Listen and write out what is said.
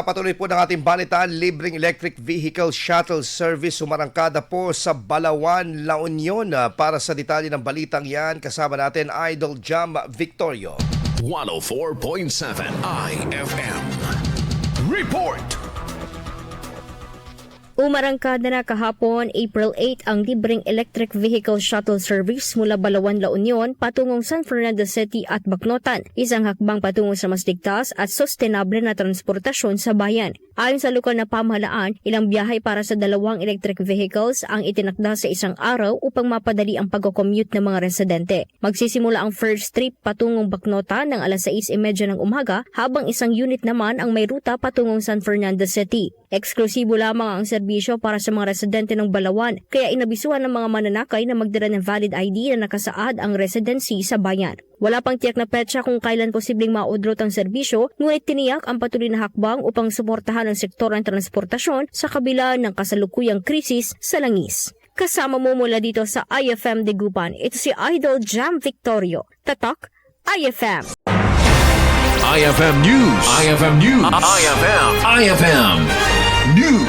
Patuloy po ng ating balitaan, libreng electric vehicle shuttle service sumarangkada po sa Balawan, La Union. Para sa detalye ng balitang yan, kasama natin Idol Jam Victorio. 104.7 IFM. Report! Umarangkada na kahapon, April 8, ang libreng electric vehicle shuttle service mula Balawan, La Union patungong San Fernando City at Bacnotan, isang hakbang patungo sa mas ligtas at sustainable na transportasyon sa bayan. Ayon sa lokal na pamahalaan, ilang biyahe para sa dalawang electric vehicles ang itinakda sa isang araw upang mapadali ang pag-commute ng mga residente. Magsisimula ang first trip patungong Bacnotan ng alas 6:30 ng umaga, habang isang unit naman ang may ruta patungong San Fernando City. Eksklusibo lamang ang serbisyo para sa mga residente ng Balawan, kaya inabisuhan ng mga mananakay na magdala ng valid ID na nakasaad ang residency sa bayan. Wala pang tiyak na petsa kung kailan posibleng maudlot ang serbisyo, ngunit tiniyak ang patuloy na hakbang upang suportahan ang sektor ng transportasyon sa kabila ng kasalukuyang krisis sa langis. Kasama mo mula dito sa IFM Dagupan, ito si Idol Jam Victorio. Tatak, IFM. IFM News. IFM News. IFM News.